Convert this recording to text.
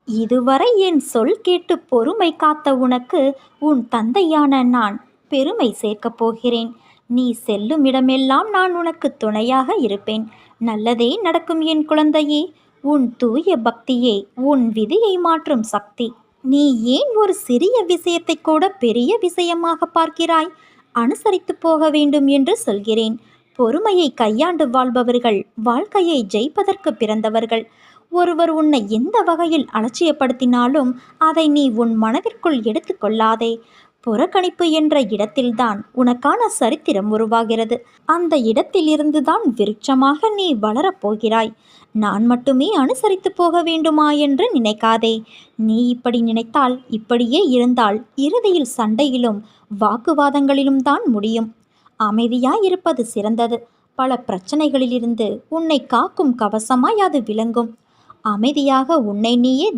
இதுவரை என் சொல் கேட்டு பொறுமை காத்த உனக்கு உன் தந்தையான நான் பெருமை சேர்க்கப் போகிறேன். நீ செல்லும் இடமெல்லாம் நான் உனக்கு துணையாக இருப்பேன். நல்லதே நடக்கும் என் குழந்தையே. உன் தூய பக்தியே உன் விதியை மாற்றும் சக்தி. நீ ஏன் ஒரு சிறிய விஷயத்தை கூட பெரிய விஷயமாக பார்க்கிறாய்? அனுசரித்து போக வேண்டும் என்று சொல்கிறேன். பொறுமையை கையாண்டு வாழ்பவர்கள் வாழ்க்கையை ஜெயிப்பதற்கு பிறந்தவர்கள். ஒருவர் உன்னை எந்த வகையில் அலட்சியப்படுத்தினாலும் அதை நீ உன் மனதிற்குள் எடுத்துக்கொள்ளாதே. புறக்கணிப்பு என்ற இடத்தில்தான் உனக்கான சரித்திரம் உருவாகிறது. அந்த இடத்திலிருந்துதான் விருட்சமாக நீ வளரப்போகிறாய். நான் மட்டுமே அனுசரித்து போக வேண்டுமா என்று நினைக்காதே. நீ இப்படி நினைத்தால், இப்படியே இருந்தால் இறுதியில் சண்டையிலும் வாக்குவாதங்களிலும் தான் முடியும். அமைதியாயிருப்பது சிறந்தது. பல பிரச்சனைகளிலிருந்து உன்னை காக்கும் கவசமாய் அது விளங்கும். அமைதியாக உன்னை நீயே